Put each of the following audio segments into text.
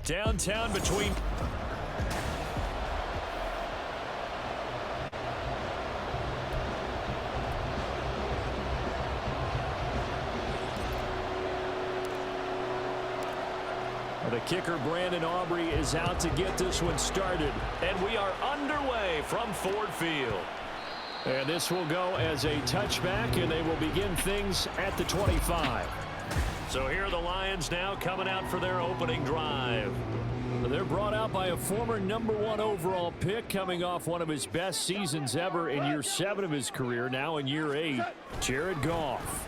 Downtown between... The kicker, Brandon Aubrey, is out to get this one started. And we are underway from Ford Field. And this will go as a touchback, and they will begin things at the 25. So here are the Lions now coming out for their opening drive. They're brought out by a former #1 overall pick, coming off one of his best seasons ever in year 7 of his career, now in year 8, Jared Goff.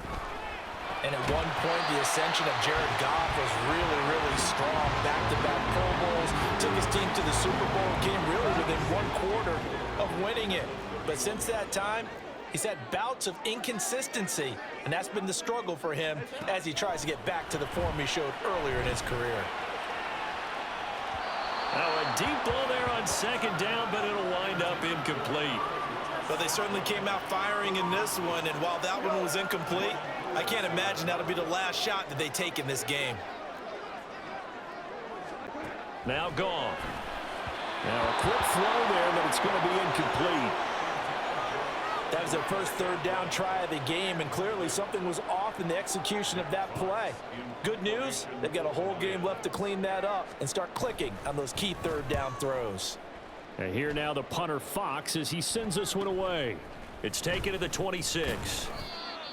And at one point, the ascension of Jared Goff was really, really strong. Back-to-back Pro Bowls, took his team to the Super Bowl, came really within 1/4 of winning it. But since that time, he's had bouts of inconsistency, and that's been the struggle for him as he tries to get back to the form he showed earlier in his career. Now a deep ball there on second down, but it'll wind up incomplete. But they certainly came out firing in this one, and while that one was incomplete, I can't imagine that'll be the last shot that they take in this game. Now gone. Now a quick throw there, but it's going to be incomplete. That was their first third down try of the game, and clearly something was off in the execution of that play. Good news, they've got a whole game left to clean that up and start clicking on those key third down throws. And here now the punter Fox as he sends this one away. It's taken to the 26.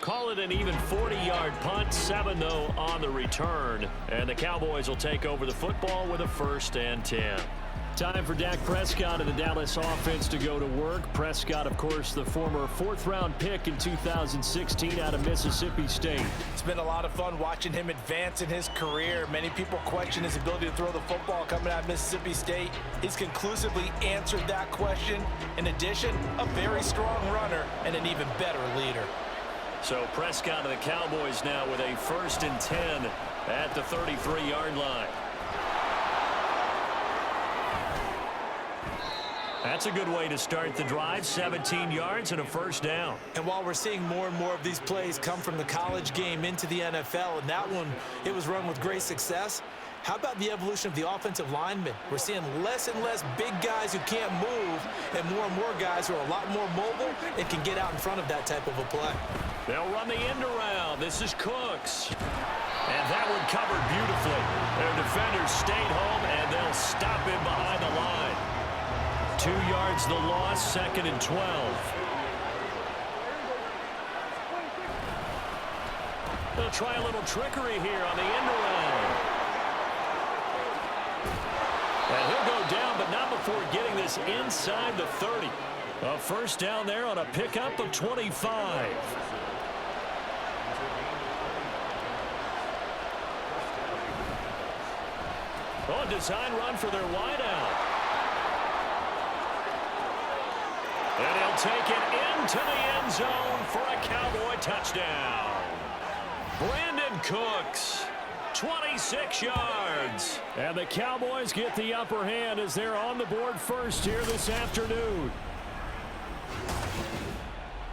Call it an even 40-yard punt, 7 though on the return. And the Cowboys will take over the football with a 1st and 10. Time for Dak Prescott of the Dallas offense to go to work. Prescott, of course, the former 4th-round pick in 2016 out of Mississippi State. It's been a lot of fun watching him advance in his career. Many people question his ability to throw the football coming out of Mississippi State. He's conclusively answered that question. In addition, a very strong runner and an even better leader. So Prescott of the Cowboys now with a 1st and 10 at the 33-yard line. That's a good way to start the drive, 17 yards and a 1st down. And while we're seeing more and more of these plays come from the college game into the NFL, and that one, it was run with great success, how about the evolution of the offensive linemen? We're seeing less and less big guys who can't move, and more guys who are a lot more mobile and can get out in front of that type of a play. They'll run the end around. This is Cooks. And that one covered beautifully. Their defenders stayed home, and they'll stop him behind the line. 2 yards the loss, 2nd and 12. They'll try a little trickery here on the end around. And he'll go down, but not before getting this inside the 30. A 1st down there on a pickup of 25. Oh, a design run for their wideout. And he'll take it into the end zone for a Cowboy touchdown. Brandon Cooks, 26 yards. And the Cowboys get the upper hand as they're on the board first here this afternoon.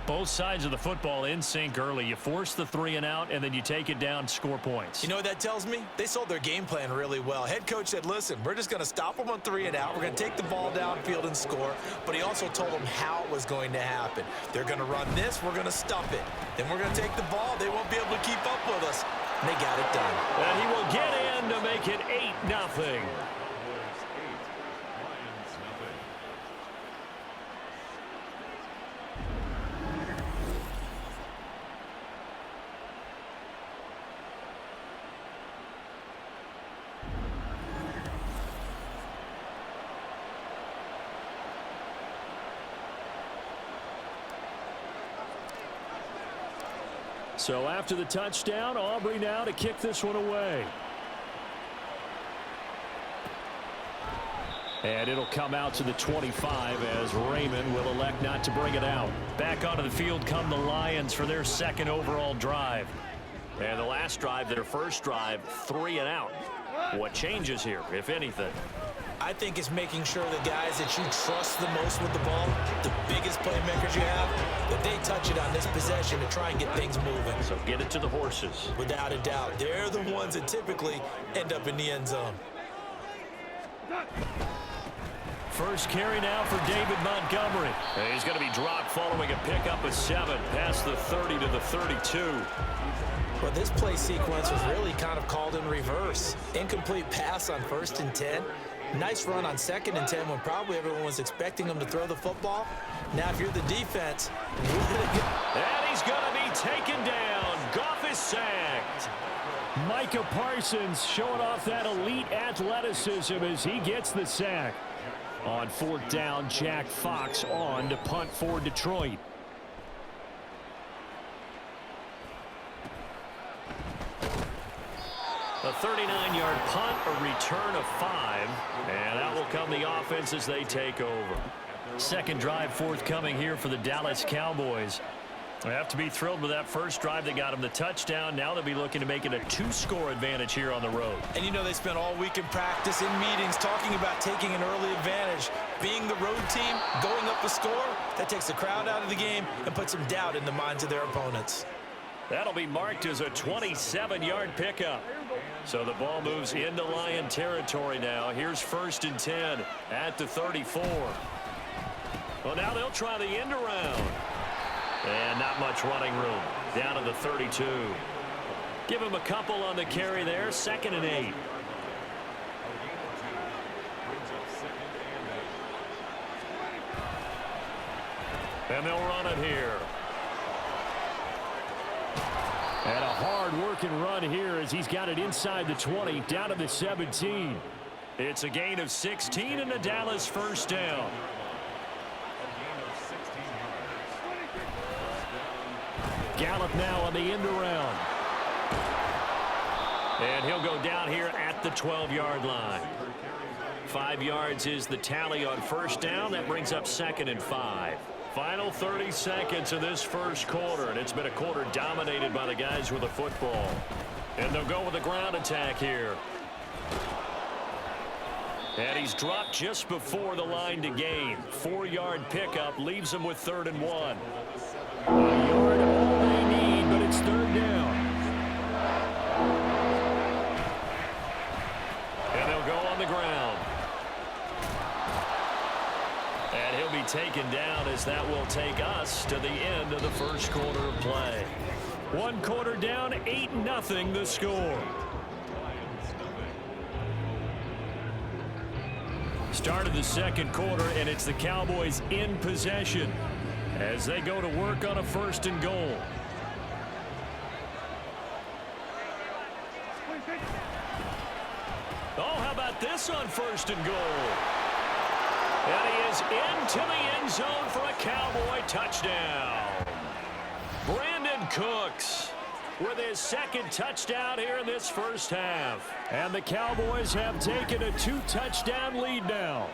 Both sides of the football in sync early. You force the 3 and out, and then you take it down, score points. You know what that tells me? They sold their game plan really well. Head coach said, listen, we're just going to stop them on 3 and out. We're going to take the ball downfield and score. But he also told them how it was going to happen. They're going to run this. We're going to stop it. Then we're going to take the ball. They won't be able to keep up with us. And they got it done. And he will get in to make it 8-0. So after the touchdown, Aubrey now to kick this one away. And it'll come out to the 25 as Raymond will elect not to bring it out. Back onto the field come the Lions for their 2nd overall drive. And the last drive, their 1st drive, 3 and out. What changes here, if anything? I think it's making sure the guys that you trust the most with the ball, the biggest playmakers you have, that they touch it on this possession to try and get things moving. So get it to the horses. Without a doubt. They're the ones that typically end up in the end zone. First carry now for David Montgomery. And he's going to be dropped following a pickup of 7 past the 30 to the 32. Well, this play sequence was really kind of called in reverse. Incomplete pass on 1st and 10. Nice run on 2nd and 10 when probably everyone was expecting him to throw the football. Now, if you're the defense, and he's going to be taken down. Goff is sacked. Micah Parsons showing off that elite athleticism as he gets the sack. On 4th down, Jack Fox on to punt for Detroit. A 39-yard punt, a return of 5, and out will come the offense as they take over. Second drive forthcoming here for the Dallas Cowboys. They have to be thrilled with that first drive that got them the touchdown. Now they'll be looking to make it a 2-score advantage here on the road. And you know they spent all week in practice, in meetings, talking about taking an early advantage. Being the road team, going up a score, that takes the crowd out of the game and puts some doubt in the minds of their opponents. That'll be marked as a 27-yard pickup. So the ball moves into Lion territory now. Here's 1st and 10 at the 34. Well, now they'll try the end around. And not much running room. Down to the 32. Give him a couple on the carry there. 2nd and 8. And they'll run it here. And a hard-working run here as he's got it inside the 20, down to the 17. It's a gain of 16 and a Dallas first down. Gallup now on the end around. And he'll go down here at the 12-yard line. 5 yards is the tally on first down. That brings up 2nd and 5. Final 30 seconds of this first quarter, and it's been a quarter dominated by the guys with the football. And they'll go with a ground attack here. And he's dropped just before the line to gain. 4-yard pickup leaves him with 3rd and 1. A yard all they need, but it's 3rd down. And they'll go on the ground. And he'll be taken down as that will take us to the end of the first quarter of play. 1 quarter down, 8-0 the score. Start of the second quarter, and it's the Cowboys in possession as they go to work on a 1st and goal. Oh, how about this on 1st and goal? And he is into the end zone for a Cowboy touchdown. Brandon Cooks with his 2nd touchdown here in this first half. And the Cowboys have taken a 2-touchdown lead now.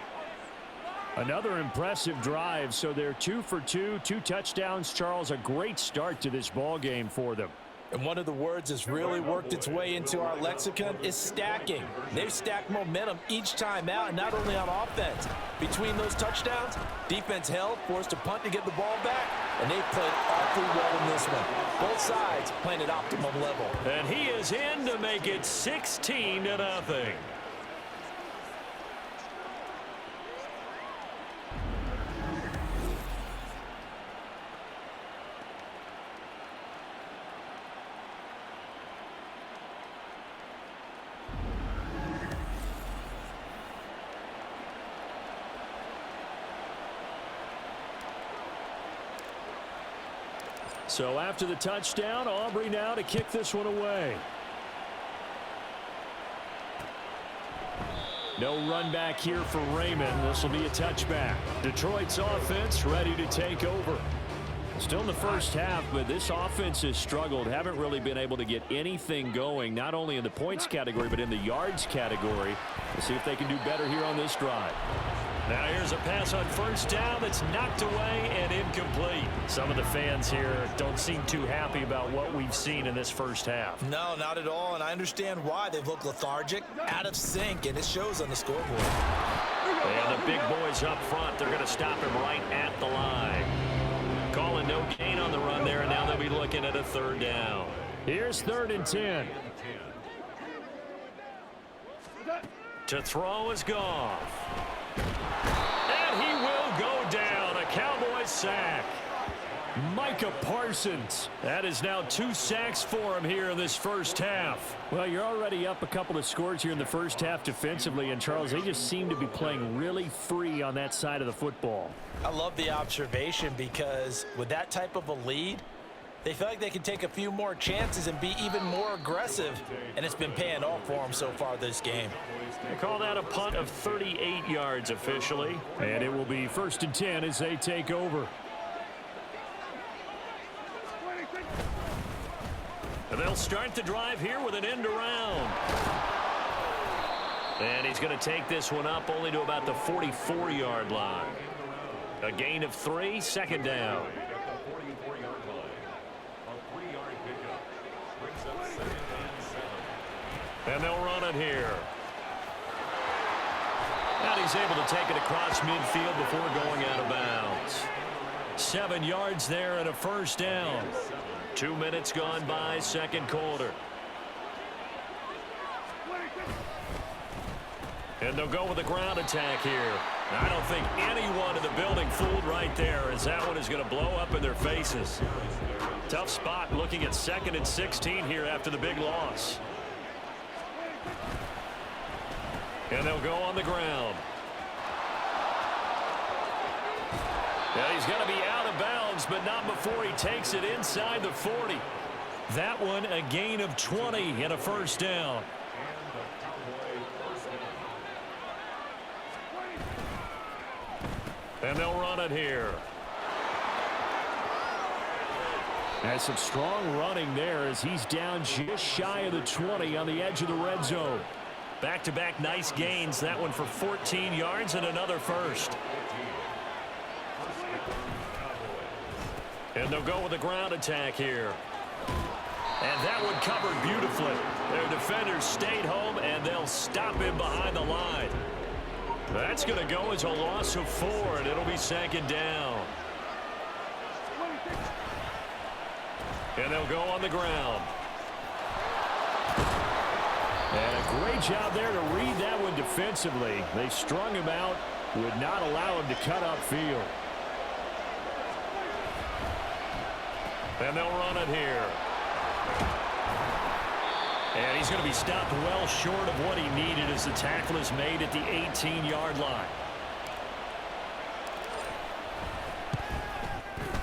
Another impressive drive, so they're 2 for 2, 2 touchdowns. Charles, a great start to this ball game for them. And one of the words that's really worked its way into our lexicon is stacking. They've stacked momentum each time out, and not only on offense. Between those touchdowns, defense held, forced a punt to get the ball back, and they've played awfully well in this one. Both sides playing at optimum level. And he is in to make it 16-0. So after the touchdown, Aubrey now to kick this one away. No run back here for Raymond. This will be a touchback. Detroit's offense ready to take over. Still in the first half, but this offense has struggled. Haven't really been able to get anything going, not only in the points category, but in the yards category. We'll see if they can do better here on this drive. Now here's a pass on first down that's knocked away and incomplete. Some of the fans here don't seem too happy about what we've seen in this first half. No, not at all, and I understand why. They've looked lethargic, out of sync, and it shows on the scoreboard. And the big boys up front, they're going to stop him right at the line. Calling no gain on the run there, and now they'll be looking at a 3rd down. Here's 3rd and 10. To throw is Goff. And he will go down. A Cowboys sack. Micah Parsons. That is now 2 sacks for him here in this first half. Well, you're already up a couple of scores here in the first half defensively, and Charles, they just seem to be playing really free on that side of the football. I love the observation because with that type of a lead, they feel like they can take a few more chances and be even more aggressive, and it's been paying off for them so far this game. They call that a punt of 38 yards officially, and it will be 1st and 10 as they take over. And they'll start the drive here with an end around. And he's going to take this one up only to about the 44-yard line. A gain of 3, 2nd down. And they'll run it here. And he's able to take it across midfield before going out of bounds. 7 yards there and a 1st down. 2 minutes gone by, 2nd quarter. And they'll go with a ground attack here. I don't think anyone in the building fooled right there, as that one is going to blow up in their faces. Tough spot looking at 2nd and 16 here after the big loss. And they'll go on the ground. Yeah, he's going to be out of bounds, but not before he takes it inside the 40. That one a gain of 20 and a 1st down. And they'll run it here. And some strong running there as he's down just shy of the 20 on the edge of the red zone. Back-to-back nice gains. That one for 14 yards and another 1st. And they'll go with a ground attack here. And that one covered beautifully. Their defenders stayed home, and they'll stop him behind the line. That's going to go as a loss of 4, and it'll be 2nd down. And they'll go on the ground. And a great job there to read that one defensively. They strung him out, would not allow him to cut upfield. And they'll run it here. And he's going to be stopped well short of what he needed as the tackle is made at the 18-yard line.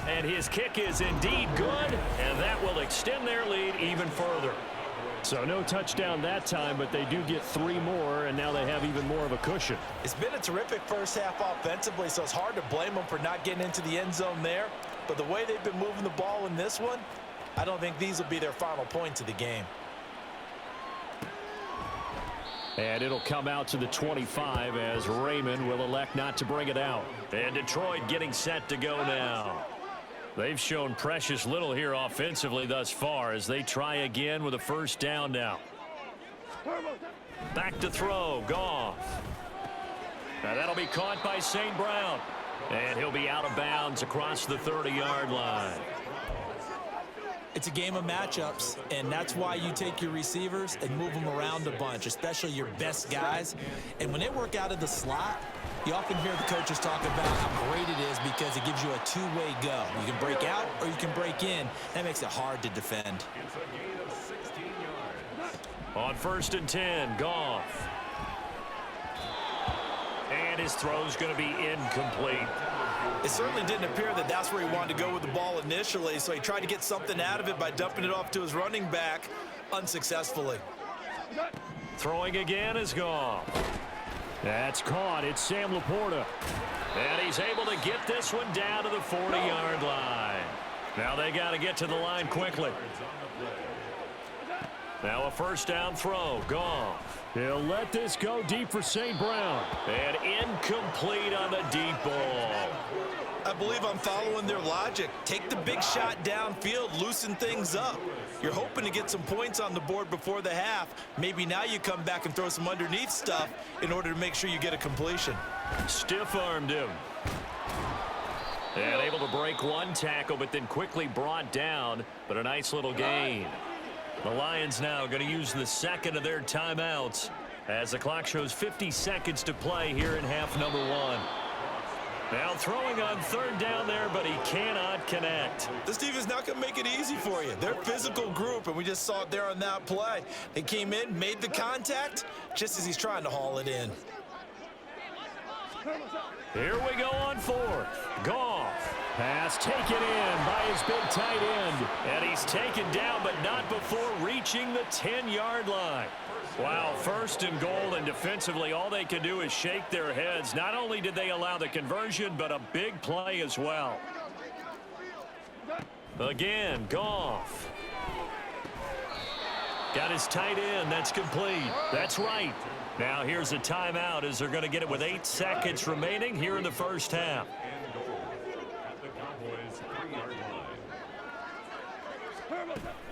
And his kick is indeed good, and that will extend their lead even further. So no touchdown that time, but they do get 3 more, and now they have even more of a cushion. It's been a terrific first half offensively, so it's hard to blame them for not getting into the end zone there. But the way they've been moving the ball in this one, I don't think these will be their final points of the game. And it'll come out to the 25 as Raymond will elect not to bring it out. And Detroit getting set to go now. They've shown precious little here offensively thus far as they try again with a 1st down now. Back to throw, Goff. Now that'll be caught by St. Brown. And he'll be out of bounds across the 30-yard line. It's a game of matchups, and that's why you take your receivers and move them around a bunch, especially your best guys. And when they work out of the slot, you often hear the coaches talk about how great it is because it gives you a 2-way go. You can break out or you can break in. That makes it hard to defend. On 1st and 10, Goff. And his throw's going to be incomplete. It certainly didn't appear that that's where he wanted to go with the ball initially, so he tried to get something out of it by dumping it off to his running back unsuccessful. Throwing again is Goff. That's caught. It's Sam Laporta. And he's able to get this one down to the 40-yard line. Now they got to get to the line quickly. Now a 1st down throw. Goff. He'll let this go deep for St. Brown. And incomplete on the deep ball. I believe I'm following their logic. Take the big shot downfield, loosen things up. You're hoping to get some points on the board before the half. Maybe now you come back and throw some underneath stuff in order to make sure you get a completion. Stiff-armed him. And able to break one tackle, but then quickly brought down. But a nice little gain. The Lions now going to use the 2nd of their timeouts as the clock shows 50 seconds to play here in half number one. Now throwing on third down there, but he cannot connect. This defense not going to make it easy for you. They're a physical group, and we just saw it there on that play. They came in, made the contact, just as he's trying to haul it in. Here we go on fourth. Goff. Pass taken in by his big tight end. And he's taken down, but not before reaching the 10-yard line. Wow, first and goal, and defensively all they can do is shake their heads. Not only did they allow the conversion, but a big play as well. Again, Goff. Got his tight end. That's complete. That's right. Now here's a timeout as they're going to get it with 8 seconds remaining here in the first half.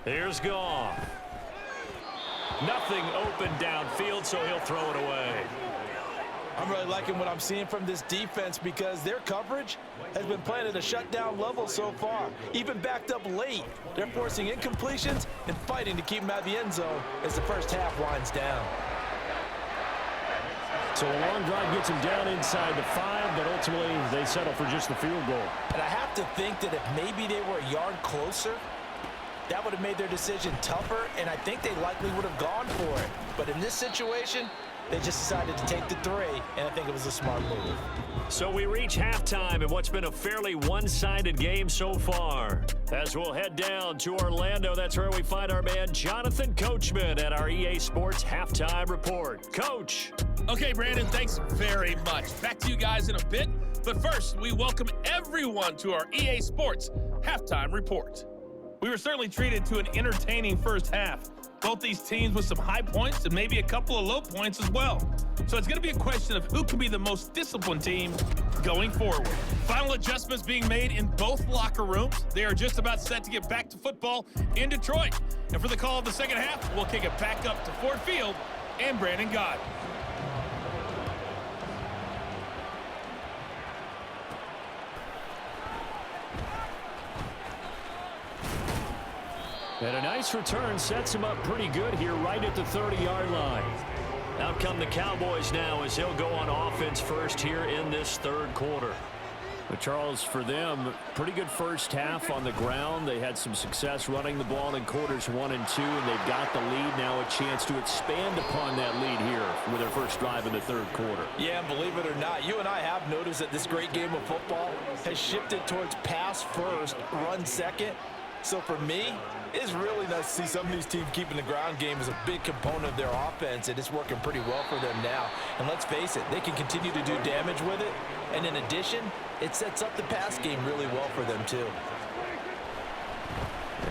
Here's Goff. Nothing open downfield, so he'll throw it away. I'm really liking what I'm seeing from this defense because their coverage has been playing at a shutdown level so far. Even backed up late, they're forcing incompletions and fighting to keep them out of the end zone as the first half winds down. So a long drive gets them down inside the 5, but ultimately they settle for just the field goal. And I have to think that if maybe they were a yard closer, that would have made their decision tougher, and I think they likely would have gone for it. But in this situation, they just decided to take the 3, and I think it was a smart move. So we reach halftime in what's been a fairly one-sided game so far. As we'll head down to Orlando, that's where we find our man Jonathan Coachman at our EA Sports Halftime Report. Coach. Okay, Brandon, thanks very much. Back to you guys in a bit. But first, we welcome everyone to our EA Sports Halftime Report. We were certainly treated to an entertaining first half. Both these teams with some high points and maybe a couple of low points as well. So it's going to be a question of who can be the most disciplined team going forward. Final adjustments being made in both locker rooms. They are just about set to get back to football in Detroit. And for the call of the second half, we'll kick it back up to Ford Field and Brandon Gott. And a nice return sets him up pretty good here right at the 30-yard line. Out come the Cowboys now as they'll go on offense first here in this third quarter. But Charles, for them, pretty good first half on the ground. They had some success running the ball in quarters 1 and 2, and they've got the lead now, a chance to expand upon that lead here with their first drive in the third quarter. Yeah, and believe it or not, you and I have noticed that this great game of football has shifted towards pass first, run second. So for me, it's really nice to see some of these teams keeping the ground game as a big component of their offense, and it's working pretty well for them now. And let's face it, they can continue to do damage with it. And in addition, it sets up the pass game really well for them too.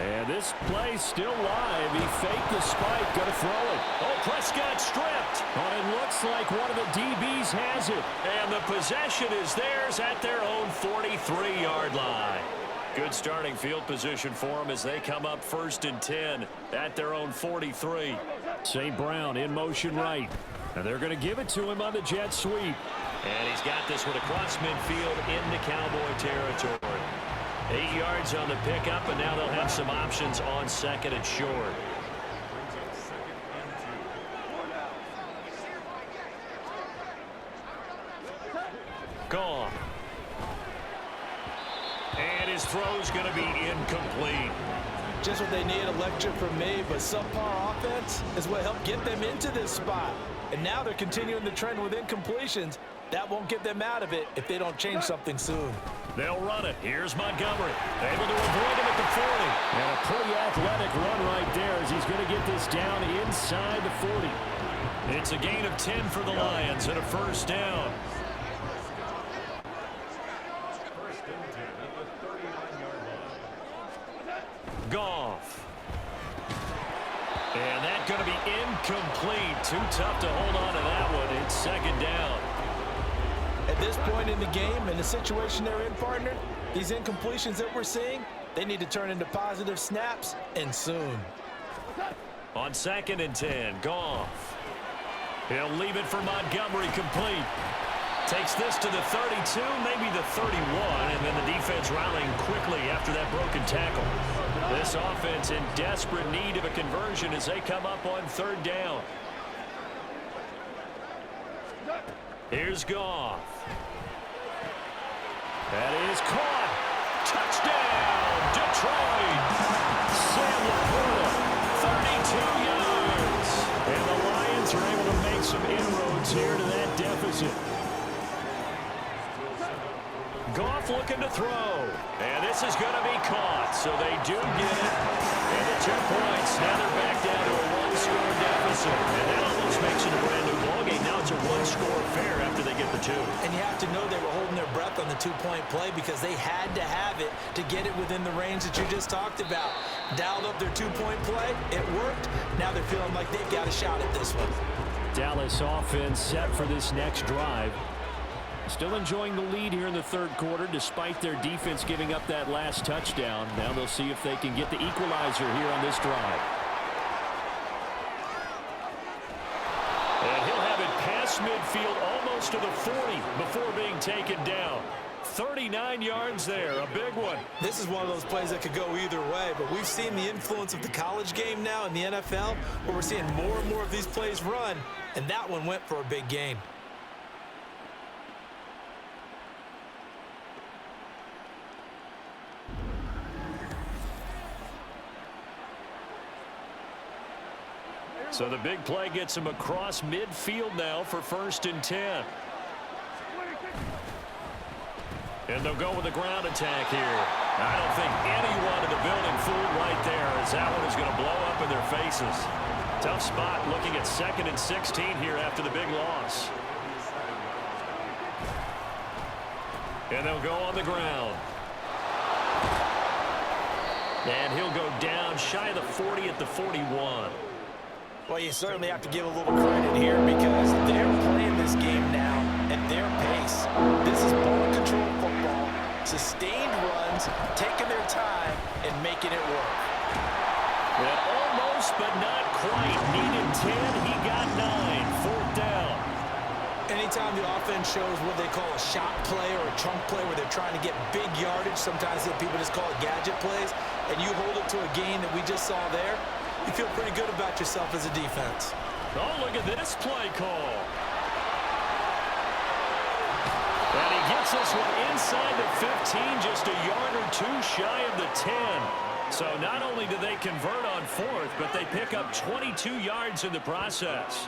And this play's still live. He faked the spike, gonna throw it. Oh, Prescott stripped. Oh, it looks like one of the DBs has it. And the possession is theirs at their own 43-yard line. Good starting field position for them as they come up 1st and 10 at their own 43. St. Brown in motion right. And they're going to give it to him on the jet sweep. And he's got this one across midfield into Cowboy territory. 8 yards on the pickup, and now they'll have some options on 2nd and short. Gone. And his throw's going to be incomplete. Just what they need, a lecture from me, but subpar offense is what helped get them into this spot. And now they're continuing the trend with incompletions. That won't get them out of it if they don't change something soon. They'll run it. Here's Montgomery. Able to avoid him at the 40. And a pretty athletic run right there as he's going to get this down inside the 40. It's a gain of 10 for the Lions and a first down. Goff. And that's going to be incomplete. Too tough to hold on to that one. It's 2nd down. At this point in the game, in the situation they're in, partner, these incompletions that we're seeing, they need to turn into positive snaps, and soon. On 2nd and 10, Goff. He'll leave it for Montgomery complete. Takes this to the 32, maybe the 31, and then the defense rallying quickly after that broken tackle. This offense in desperate need of a conversion as they come up on 3rd down. Here's Goff. That is caught. Touchdown, Detroit. Sam Laporta, 32 yards. And the Lions are able to make some inroads here to that deficit. Goff looking to throw. And this is going to be caught. So they do get it. And the 2 points. Now they're back down to a 1-score deficit. And that almost makes it a brand new ballgame. Now it's a 1-score affair after they get the 2. And you have to know they were holding their breath on the 2-point play because they had to have it to get it within the range that you just talked about. Dialed up their 2-point play. It worked. Now they're feeling like they've got a shot at this one. Dallas offense set for this next drive. Still enjoying the lead here in the third quarter despite their defense giving up that last touchdown. Now they'll see if they can get the equalizer here on this drive. And he'll have it past midfield almost to the 40 before being taken down. 39 yards there, a big one. This is one of those plays that could go either way, but we've seen the influence of the college game now in the NFL where we're seeing more and more of these plays run, and that one went for a big gain. So the big play gets him across midfield now for 1st and 10. And they'll go with the ground attack here. I don't think anyone in the building fooled right there as that one is going to blow up in their faces. Tough spot looking at 2nd and 16 here after the big loss. And they'll go on the ground. And he'll go down shy of the 40 at the 41. Well, you certainly have to give a little credit here because they're playing this game now at their pace. This is ball control football, sustained runs, taking their time, and making it work. And almost, but not quite. Needed 10, he got 9. 4th down. Anytime the offense shows what they call a shot play or a chunk play where they're trying to get big yardage, sometimes people just call it gadget plays, and you hold it to a gain that we just saw there, you feel pretty good about yourself as a defense. Oh, look at this play call. And he gets this one inside the 15, just a yard or 2 shy of the 10. So not only do they convert on 4th, but they pick up 22 yards in the process.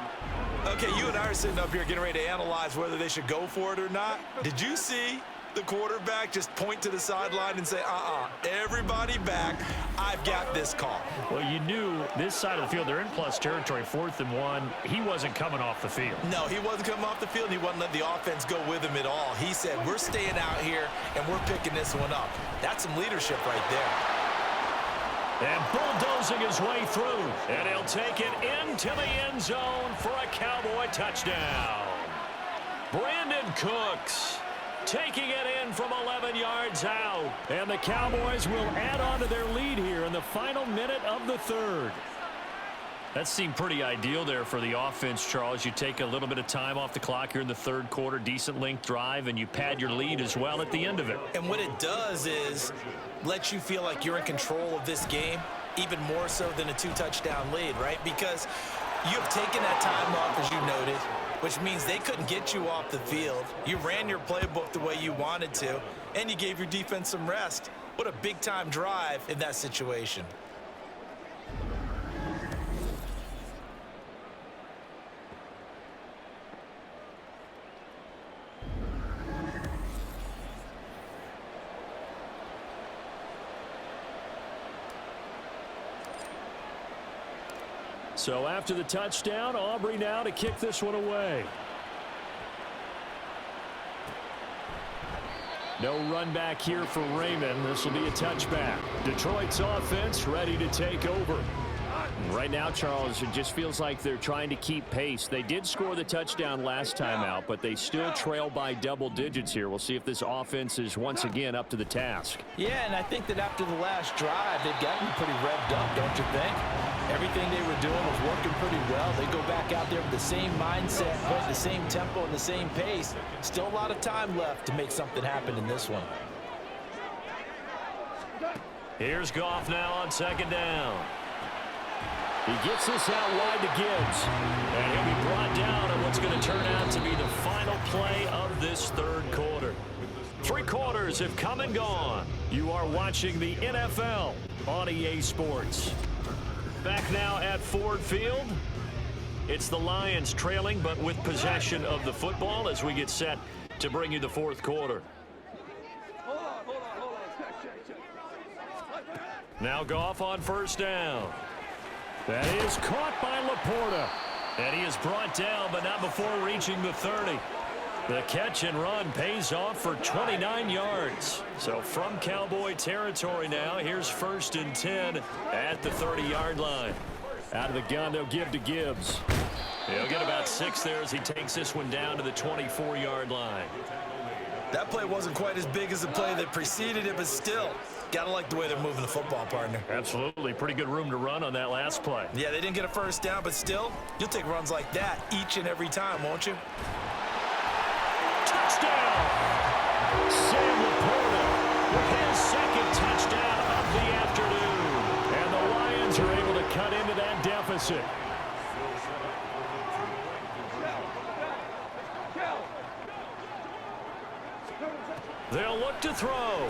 Okay, you and I are sitting up here getting ready to analyze whether they should go for it or not. Did you see the quarterback just point to the sideline and say, everybody back, I've got this call? Well, you knew this side of the field, they're in plus territory, 4th and 1. He wasn't coming off the field. No, he wasn't coming off the field. He wasn't letting the offense go with him at all. He said, we're staying out here, and we're picking this one up. That's some leadership right there. And bulldozing his way through. And he'll take it into the end zone for a Cowboy touchdown. Brandon Cooks taking it in from 11 yards out. And the Cowboys will add on to their lead here in the final minute of the 3rd. That seemed pretty ideal there for the offense, Charles. You take a little bit of time off the clock here in the 3rd quarter, decent length drive, and you pad your lead as well at the end of it. And what it does is let you feel like you're in control of this game, even more so than a 2-touchdown lead, right? Because you have taken that time off, as you noted, which means they couldn't get you off the field. You ran your playbook the way you wanted to, and you gave your defense some rest. What a big-time drive in that situation. So after the touchdown, Aubrey now to kick this one away. No run back here for Raymond. This will be a touchback. Detroit's offense ready to take over. Right now, Charles, it just feels like they're trying to keep pace. They did score the touchdown last time out, but they still trail by double digits here. We'll see if this offense is once again up to the task. Yeah, and I think that after the last drive, they've gotten pretty revved up, don't you think? Everything they were doing was working pretty well. They go back out there with the same mindset, playing the same tempo and the same pace. Still a lot of time left to make something happen in this one. Here's Goff now on 2nd down. He gets this out wide to Gibbs. And he'll be brought down on what's going to turn out to be the final play of this third quarter. 3 quarters have come and gone. You are watching the NFL on EA Sports. Back now at Ford Field. It's the Lions trailing, but with possession of the football as we get set to bring you the fourth quarter. Now Goff on first down. That is caught by Laporta. And he is brought down, but not before reaching the 30. The catch and run pays off for 29 yards. So from Cowboy territory now, here's 1st and 10 at the 30-yard line. Out of the gun, they'll give to Gibbs. He'll get about 6 there as he takes this one down to the 24-yard line. That play wasn't quite as big as the play that preceded it, but still, gotta like the way they're moving the football, partner. Absolutely. Pretty good room to run on that last play. Yeah, they didn't get a first down, but still, you'll take runs like that each and every time, won't you? Touchdown! Sam Laporta with his 2nd touchdown of the afternoon. And the Lions are able to cut into that deficit. They'll look to throw.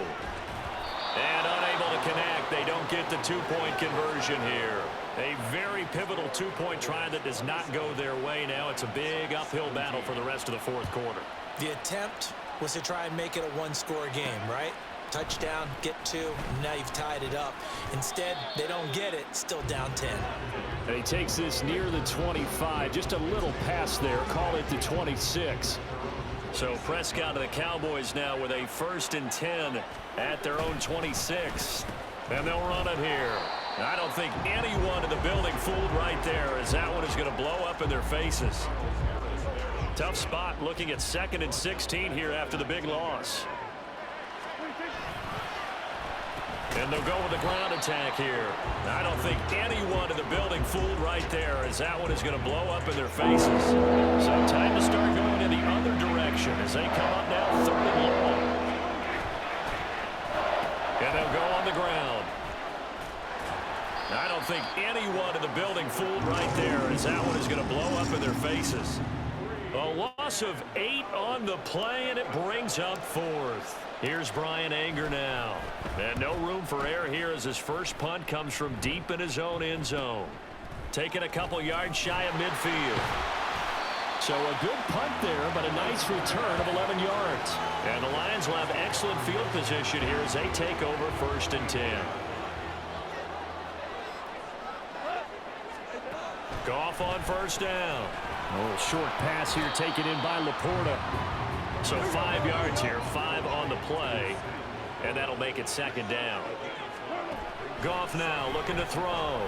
And unable to connect. They don't get the 2-point conversion here. A very pivotal 2-point try that does not go their way. Now it's a big uphill battle for the rest of the fourth quarter. The attempt was to try and make it a 1-score game, right? Touchdown, get 2, now you've tied it up. Instead, they don't get it, still down 10. And he takes this near the 25. Just a little pass there. Call it the 26. So Prescott of the Cowboys now with a 1st and 10 at their own 26. And they'll run it here. I don't think anyone in the building fooled right there, as that one is going to blow up in their faces. Tough spot looking at 2nd and 16 here after the big loss. And they'll go with the ground attack here. I don't think anyone in the building fooled right there, as that one is going to blow up in their faces. So time to start going in the other direction as they come up now 3rd and long. And they'll go on the ground. I don't think anyone in the building fooled right there, as that one is going to blow up in their faces. A loss of 8 on the play, and it brings up 4th. Here's Brian Anger now. And no room for error here as his first punt comes from deep in his own end zone. Taking a couple yards shy of midfield. So a good punt there, but a nice return of 11 yards. And the Lions will have excellent field position here as they take over 1st and 10. Goff on first down. A little short pass here taken in by Laporta. So 5 yards here, 5 on the play, and that'll make it 2nd down. Goff now looking to throw.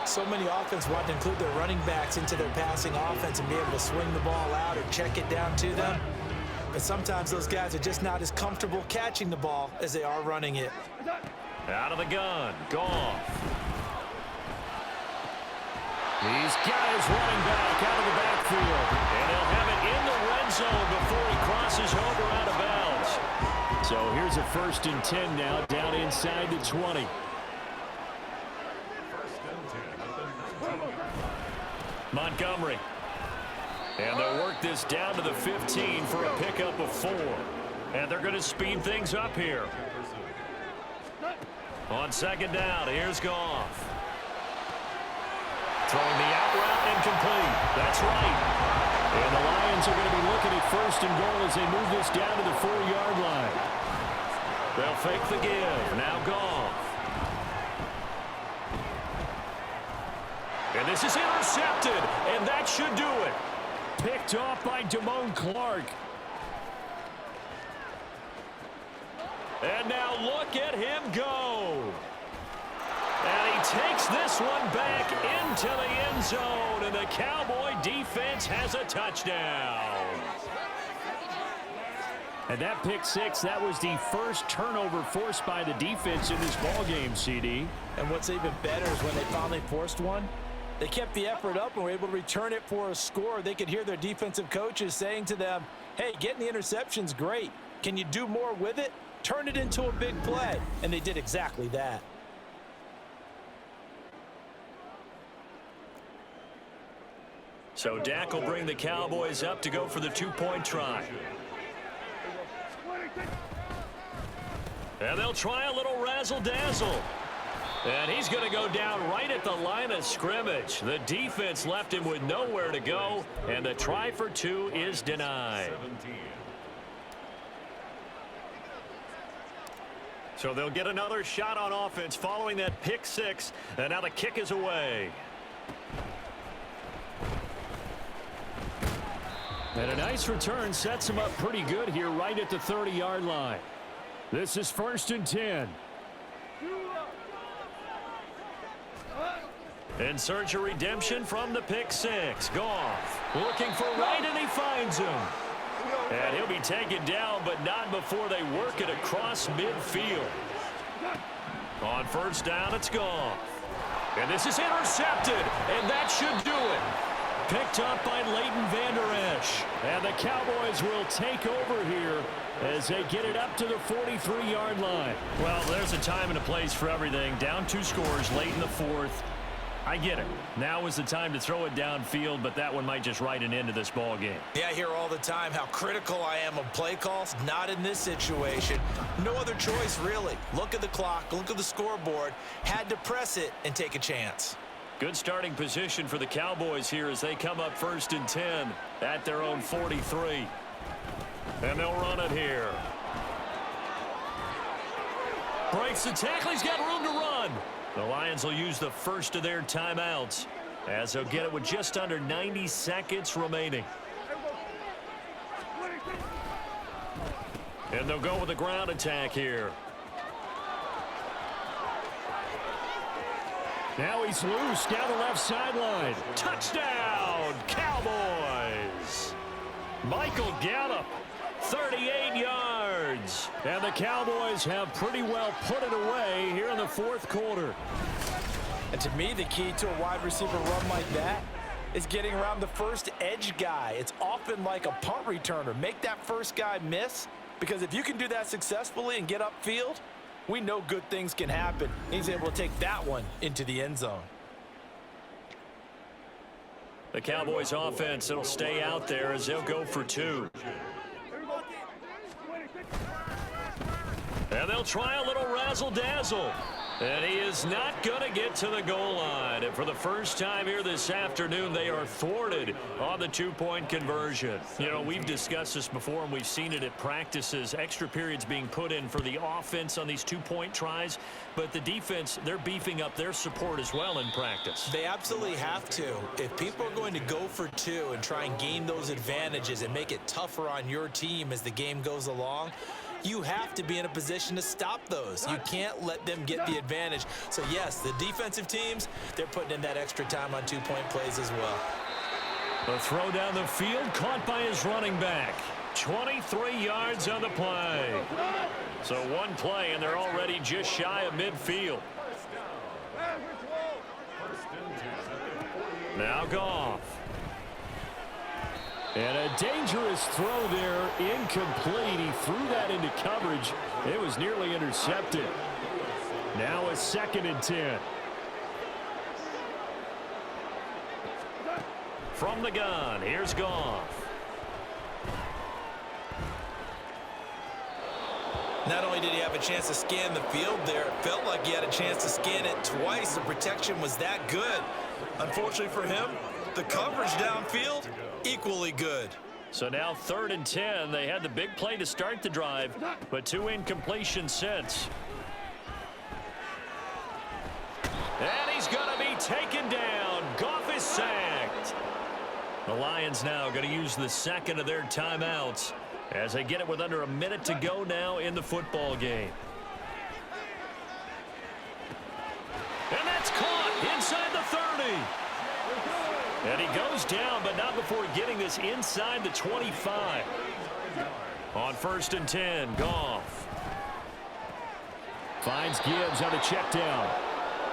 So many offenses want to include their running backs into their passing offense and be able to swing the ball out or check it down to them. But sometimes those guys are just not as comfortable catching the ball as they are running it. Out of the gun, Goff. He's got his running back out of the backfield. And he'll have it in the red zone before he crosses over out of bounds. So here's a 1st and 10 now down inside the 20. Montgomery. And they'll work this down to the 15 for a pickup of 4. And they're going to speed things up here. On 2nd down, here's Goff. Throwing the out route incomplete. That's right. And the Lions are going to be looking at 1st and goal as they move this down to the 4-yard line. They'll fake the give. Now Goff. And this is intercepted. And that should do it. Picked off by Damone Clark. And now look at him go. And he takes this one back into the end zone, and the Cowboy defense has a touchdown. And that pick 6, that was the first turnover forced by the defense in this ballgame, CD. And what's even better is when they finally forced one, they kept the effort up and were able to return it for a score. They could hear their defensive coaches saying to them, hey, getting the interception's great. Can you do more with it? Turn it into a big play. And they did exactly that. So Dak will bring the Cowboys up to go for the two-point try. And they'll try a little razzle-dazzle. And he's going to go down right at the line of scrimmage. The defense left him with nowhere to go, and the try for two is denied. So they'll get another shot on offense following that pick six, and now the kick is away. And a nice return sets him up pretty good here right at the 30-yard line. This is 1st and 10. In search of redemption from the pick six. Goff looking for right, and he finds him. And he'll be taken down, but not before they work it across midfield. On 1st down, it's Goff. And this is intercepted, and that should do it. Picked up by Leighton Vander Esch. And the Cowboys will take over here as they get it up to the 43-yard line. Well, there's a time and a place for everything. Down 2 scores late in the 4th. I get it. Now is the time to throw it downfield, but that one might just write an end to this ball game. Yeah, I hear all the time how critical I am of play calls. Not in this situation. No other choice, really. Look at the clock. Look at the scoreboard. Had to press it and take a chance. Good starting position for the Cowboys here as they come up 1st and 10 at their own 43. And they'll run it here. Breaks the tackle. He's got room to run. The Lions will use the first of their timeouts as they'll get it with just under 90 seconds remaining. And they'll go with a ground attack here. Now he's loose down the left sideline. Touchdown, Cowboys! Michael Gallup, 38 yards. And the Cowboys have pretty well put it away here in the 4th quarter. And to me, the key to a wide receiver run like that is getting around the first edge guy. It's often like a punt returner. Make that first guy miss, because if you can do that successfully and get upfield, we know good things can happen. He's able to take that one into the end zone. The Cowboys offense, it'll stay out there as they'll go for 2. And they'll try a little razzle-dazzle. And he is not going to get to the goal line. And for the first time here this afternoon, they are thwarted on the 2-point conversion. You know, we've discussed this before, and we've seen it at practices. Extra periods being put in for the offense on these 2-point tries. But the defense, they're beefing up their support as well in practice. They absolutely have to. If people are going to go for 2 and try and gain those advantages and make it tougher on your team as the game goes along, you have to be in a position to stop those. You can't let them get the advantage. So, yes, the defensive teams, they're putting in that extra time on 2-point plays as well. The throw down the field, caught by his running back. 23 yards on the play. So one play, and they're already just shy of midfield. Now Goff. And a dangerous throw there, incomplete. He threw that into coverage. It was nearly intercepted. Now a 2nd and 10. From the gun, here's Goff. Not only did he have a chance to scan the field there, it felt like he had a chance to scan it twice. The protection was that good. Unfortunately for him, the coverage downfield, equally good. So now 3rd and 10. They had the big play to start the drive, but 2 incompletions since. And he's going to be taken down. Goff is sacked. The Lions now going to use the 2nd of their timeouts as they get it with under a minute to go now in the football game. And that's caught inside the 30. And he goes down, but not before getting this inside the 25. On 1st and 10, Goff. Finds Gibbs on the check down.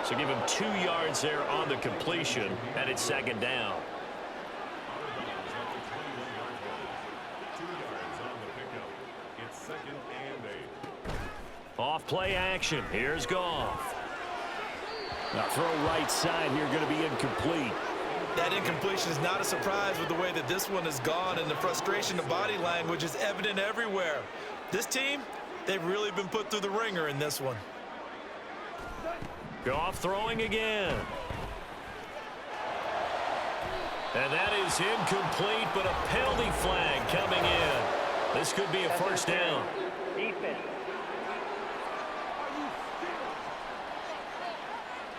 So give him 2 yards there on the completion, and it's 2nd down. Off play action. Here's Goff. Now throw right side here, going to be incomplete. That incompletion is not a surprise with the way that this one has gone, and the frustration of body language is evident everywhere. This team, they've really been put through the ringer in this one. Goff throwing again. And that is incomplete, but a penalty flag coming in. This could be a first down. Defense.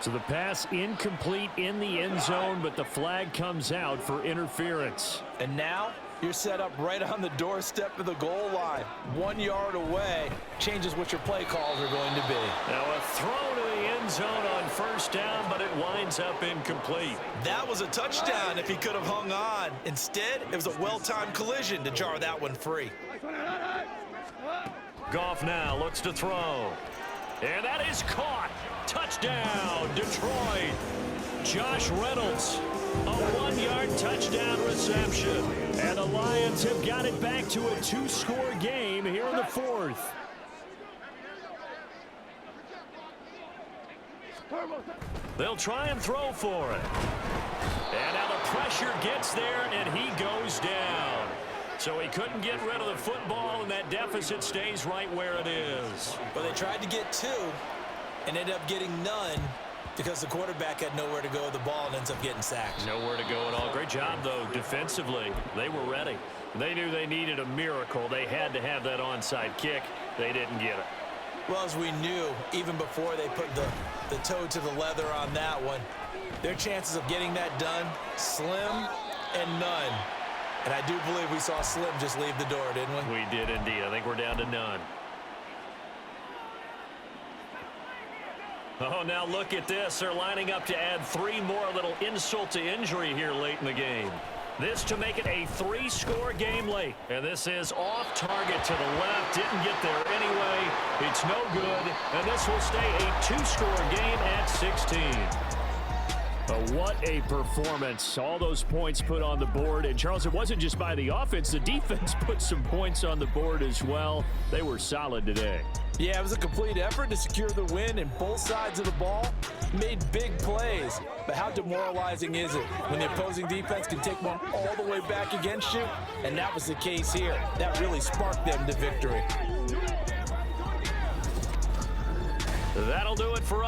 So the pass incomplete in the end zone, but the flag comes out for interference. And now you're set up right on the doorstep of the goal line. 1 yard away changes what your play calls are going to be. Now a throw to the end zone on first down, but it winds up incomplete. That was a touchdown if he could have hung on. Instead, it was a well-timed collision to jar that one free. Goff now looks to throw. And that is caught. Touchdown, Detroit. Josh Reynolds, a 1-yard touchdown reception. And the Lions have got it back to a 2-score game here in the fourth. They'll try and throw for it. And now the pressure gets there, and he goes down. So he couldn't get rid of the football, and that deficit stays right where it is. Well, they tried to get 2 and ended up getting none because the quarterback had nowhere to go with the ball and ends up getting sacked. Nowhere to go at all. Great job, though, defensively. They were ready. They knew they needed a miracle. They had to have that onside kick. They didn't get it. Well, as we knew, even before they put the toe to the leather on that one, their chances of getting that done, slim and none. And I do believe we saw Slim just leave the door, didn't we? We did indeed. I think we're down to none. Oh, now look at this. They're lining up to add 3 more, little insult to injury here late in the game. This to make it a 3-score game late. And this is off target to the left. Didn't get there anyway. It's no good. And this will stay a 2-score game at 16. But what a performance. All those points put on the board. And, Charles, it wasn't just by the offense. The defense put some points on the board as well. They were solid today. Yeah, it was a complete effort to secure the win, and both sides of the ball made big plays. But how demoralizing is it when the opposing defense can take one all the way back against you? And that was the case here. That really sparked them to victory. That'll do it for us.